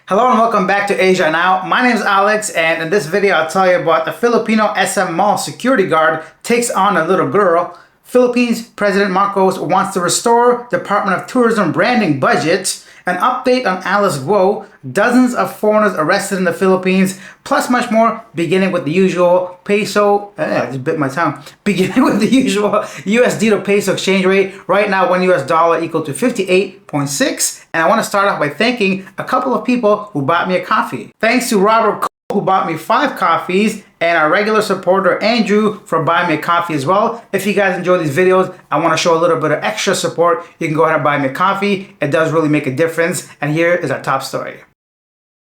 Hello and welcome back to Asia Now. My name is Alex, and in this video I'll tell you about the Filipino SM Mall security guard takes on a little girl. Philippines President Marcos wants to restore Department of Tourism branding budget. An update on Alice Guo, dozens of foreigners arrested in the Philippines, plus much more, beginning with the usual peso, I just bit my tongue, beginning with the usual USD to peso exchange rate. Right now, $1 US equal to 58.6. And I want to start off by thanking a couple of people who bought me a coffee. Thanks to Robert, who bought me 5 coffees, and our regular supporter Andrew for buying me a coffee as well. If you guys enjoy these videos, I want to show a little bit of extra support. You can go ahead and buy me a coffee. It does really make a difference. And here is our top story.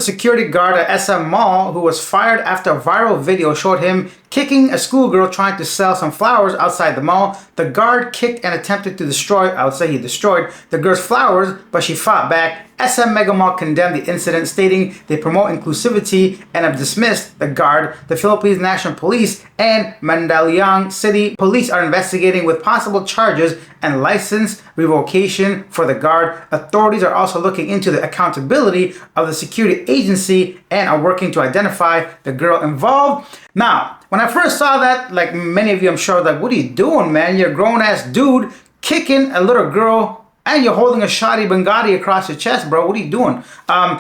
Security guard at SM Mall who was fired after a viral video showed him kicking a schoolgirl trying to sell some flowers outside the mall. The guard kicked and attempted to destroy, I would say he destroyed, the girl's flowers, but she fought back. SM Mega Mall condemned the incident, stating they promote inclusivity and have dismissed the guard. The Philippines National Police and Mandaluyong City Police are investigating with possible charges and license revocation for the guard. Authorities are also looking into the accountability of the security agency and are working to identify the girl involved. Now, when I first saw that, like many of you, I'm sure, like, what are you doing, man? You're a grown-ass dude kicking a little girl and you're holding a shoddy Bengadi across your chest, bro. What are you doing?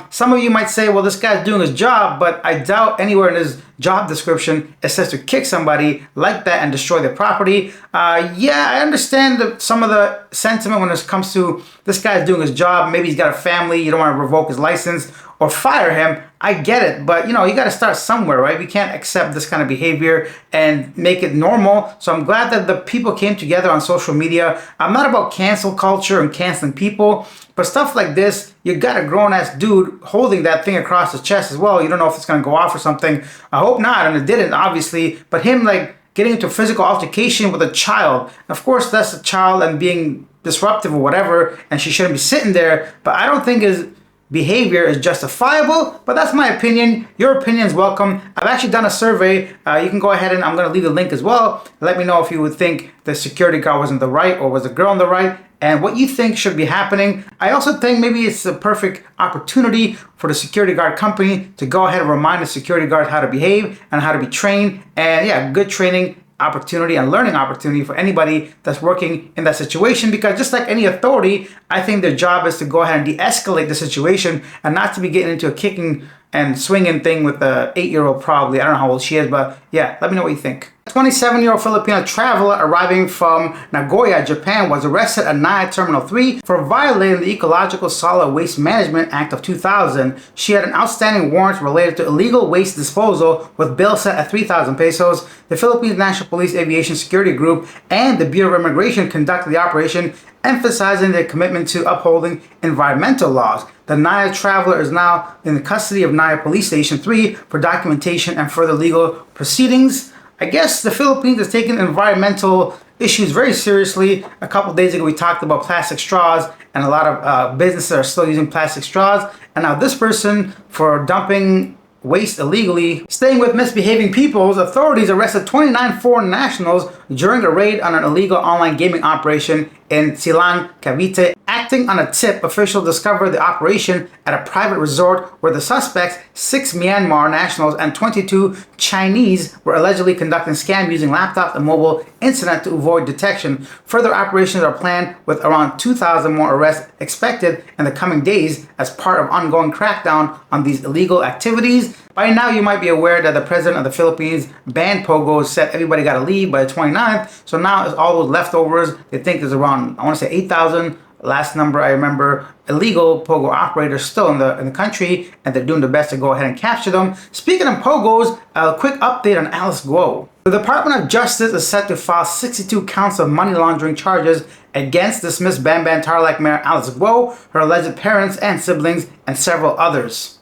Some of you might say, well, this guy's doing his job, but I doubt anywhere in his job description it says to kick somebody like that and destroy their property. Yeah, I understand some of the sentiment when it comes to this guy's doing his job. Maybe he's got a family. You don't want to revoke his license or fire him. I get it, but you got to start somewhere, right? We can't accept this kind of behavior and make it normal. So I'm glad that the people came together on social media. I'm not about cancel culture and canceling people, but stuff like this, you got a grown-ass dude holding that thing across his chest as well. You don't know if it's going to go off or something. I hope not, and it didn't, obviously. But him, like, getting into physical altercation with a child. Of course, that's a child and being disruptive or whatever, and she shouldn't be sitting there. But I don't think his behavior is justifiable, but that's my opinion. Your opinion is welcome. I've actually done a survey. You can go ahead and I'm going to leave the link as well. Let me know if you would think the security guard was in the right or was the girl on the right, and what you think should be happening. I also think maybe it's a perfect opportunity for the security guard company to go ahead and remind the security guard how to behave and how to be trained. And yeah, good training opportunity and learning opportunity for anybody that's working in that situation, because just like any authority, I think their job is to go ahead and de-escalate the situation and not to be getting into a kicking and swinging thing with the 8-year-old probably. I don't know how old she is, but yeah, let me know what you think. A 27-year-old Filipino traveler arriving from Nagoya, Japan was arrested at Naya Terminal 3 for violating the Ecological Solid Waste Management Act of 2000. She had an outstanding warrant related to illegal waste disposal with bail set at 3,000 pesos. The Philippines National Police Aviation Security Group and the Bureau of Immigration conducted the operation, emphasizing their commitment to upholding environmental laws. The Naya traveler is now in the custody of Naya Police Station 3 for documentation and further legal proceedings. I guess the Philippines is taking environmental issues very seriously. A couple days ago, we talked about plastic straws, and a lot of businesses are still using plastic straws. And now this person, for dumping waste illegally. Staying with misbehaving peoples, authorities arrested 29 foreign nationals during a raid on an illegal online gaming operation in Silang, Cavite. Acting on a tip, officials discovered the operation at a private resort where the suspects, 6 Myanmar nationals and 22 Chinese, were allegedly conducting scams using laptops and mobile internet to avoid detection. Further operations are planned with around 2,000 more arrests expected in the coming days as part of ongoing crackdown on these illegal activities. By now, you might be aware that the president of the Philippines banned Pogo, said everybody got to leave by the 29th. So now it's all those leftovers. They think there's around, I want to say 8,000. Last number I remember, illegal Pogo operators still in the country, and they're doing their best to go ahead and capture them. Speaking of Pogos, a quick update on Alice Guo. The Department of Justice is set to file 62 counts of money laundering charges against dismissed Bamban Tarlac Mayor Alice Guo, her alleged parents and siblings, and several others.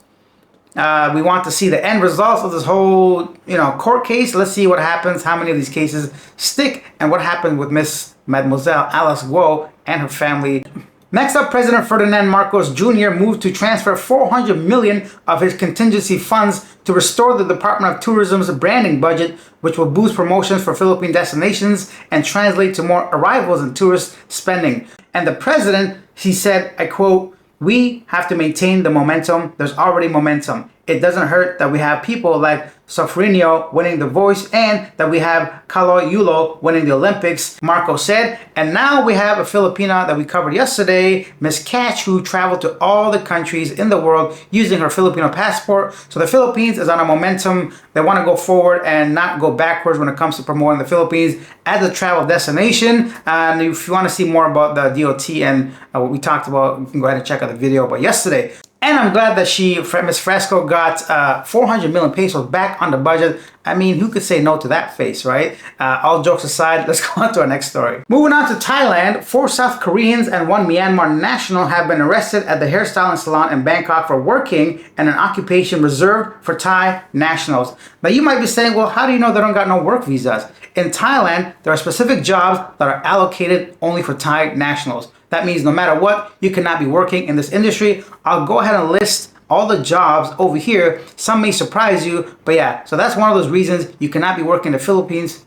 We want to see the end results of this whole, court case. Let's see what happens, how many of these cases stick, and what happened with Mademoiselle Alice Guo and her family. Next up, President Ferdinand Marcos Jr. moved to transfer 400 million of his contingency funds to restore the Department of Tourism's branding budget, which will boost promotions for Philippine destinations and translate to more arrivals and tourist spending. And the president, he said, I quote, We have to maintain the momentum. There's already momentum. It doesn't hurt that we have people like Sofrinio winning The Voice and that we have Kaloy Yulo winning the Olympics, Marco said. And now we have a Filipina that we covered yesterday, Miss Catch, who traveled to all the countries in the world using her Filipino passport. So the Philippines is on a momentum. They want to go forward and not go backwards when it comes to promoting the Philippines as a travel destination. And if you want to see more about the DOT and what we talked about, you can go ahead and check out the video about yesterday. And I'm glad that Miss Fresco, got 400 million pesos back on the budget. I mean, who could say no to that face, right? All jokes aside, let's go on to our next story. Moving on to Thailand, 4 South Koreans and 1 Myanmar national have been arrested at the hairstyling salon in Bangkok for working in an occupation reserved for Thai nationals. Now, you might be saying, well, how do you know they don't got no work visas? In Thailand, there are specific jobs that are allocated only for Thai nationals. That means no matter what, you cannot be working in this industry. I'll go ahead and list all the jobs over here. Some may surprise you, but yeah, so that's one of those reasons you cannot be working in the Philippines,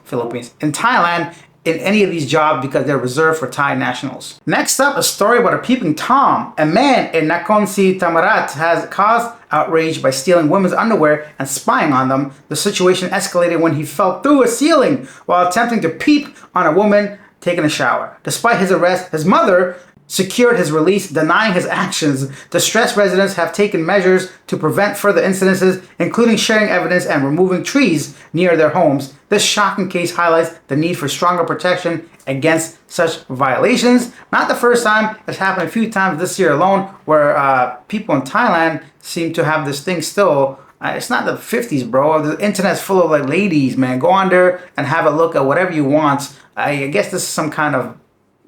in Thailand, in any of these jobs because they're reserved for Thai nationals. Next up, a story about a peeping Tom. A man in Nakhon Si Thammarat has caused outrage by stealing women's underwear and spying on them. The situation escalated when he fell through a ceiling while attempting to peep on a woman taking a shower. Despite his arrest, his mother secured his release, denying his actions. Distressed residents have taken measures to prevent further incidences, including sharing evidence and removing trees near their homes. This shocking case highlights the need for stronger protection against such violations. Not the first time. It's happened a few times this year alone where people in Thailand seem to have this thing still. It's not the 50s, bro. The internet's full of like ladies, man. Go on there and have a look at whatever you want. I guess this is some kind of,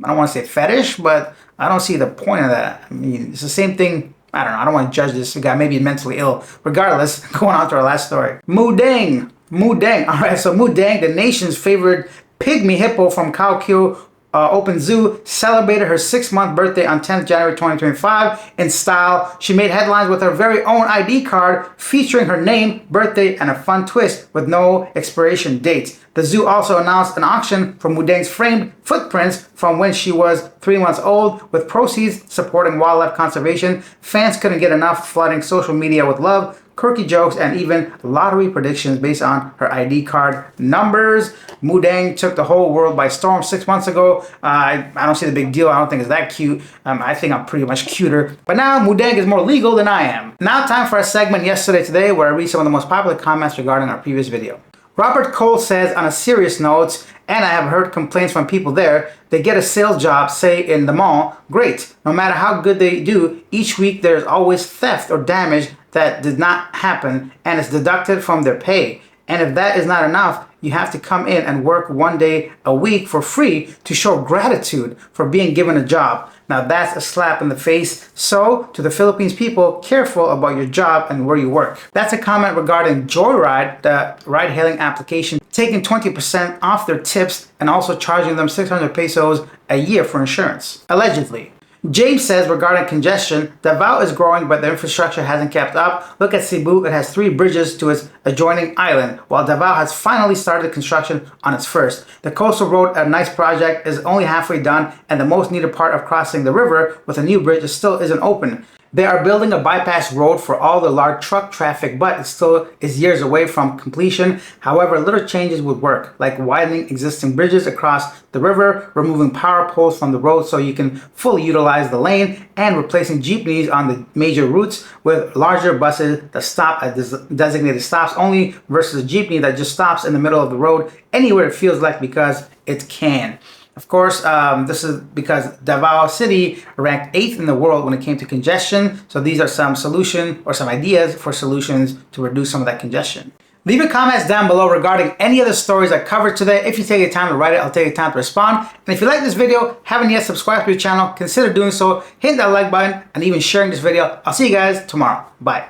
I don't want to say fetish, but I don't see the point of that. I mean, it's the same thing. I don't know. I don't want to judge this guy. Maybe he's mentally ill. Regardless, going on to our last story. Moo Deng. All right, so Moo Deng, the nation's favorite pygmy hippo from Khao Kio Open Zoo, celebrated her 6-month birthday on 10th January 2025 in style. She made headlines with her very own ID card featuring her name, birthday, and a fun twist with no expiration date. The zoo also announced an auction for Moo Deng's framed footprints from when she was 3 months old, with proceeds supporting wildlife conservation. Fans couldn't get enough, flooding social media with love, quirky jokes, and even lottery predictions based on her ID card numbers. Moo Deng took the whole world by storm 6 months ago. I don't see the big deal. I don't think it's that cute. I think I'm pretty much cuter. But now Moo Deng is more legal than I am. Now time for a segment Yesterday Today, where I read some of the most popular comments regarding our previous video. Robert Cole says, on a serious note, and I have heard complaints from people there, they get a sales job, say in the mall, great. No matter how good they do, each week there's always theft or damage that did not happen and it's deducted from their pay. And if that is not enough, you have to come in and work 1 day a week for free to show gratitude for being given a job. Now that's a slap in the face. So to the Philippines people, careful about your job and where you work. That's a comment regarding Joyride, the ride-hailing application, taking 20% off their tips and also charging them 600 pesos a year for insurance, allegedly. James says regarding congestion, Davao is growing but the infrastructure hasn't kept up. Look at Cebu, it has 3 bridges to its adjoining island, while Davao has finally started construction on its first. The coastal road, a nice project, is only halfway done, and the most needed part of crossing the river with a new bridge still isn't open. They are building a bypass road for all the large truck traffic, but it still is years away from completion. However, little changes would work, like widening existing bridges across the river, removing power poles from the road so you can fully utilize the lane, and replacing jeepneys on the major routes with larger buses that stop at designated stops only versus a jeepney that just stops in the middle of the road anywhere it feels like because it can. Of course, this is because Davao City ranked 8th in the world when it came to congestion. So these are some solutions or some ideas for solutions to reduce some of that congestion. Leave your comments down below regarding any of the stories I covered today. If you take your time to write it, I'll take your time to respond. And if you like this video, haven't yet subscribed to your channel, consider doing so. Hit that like button and even sharing this video. I'll see you guys tomorrow. Bye.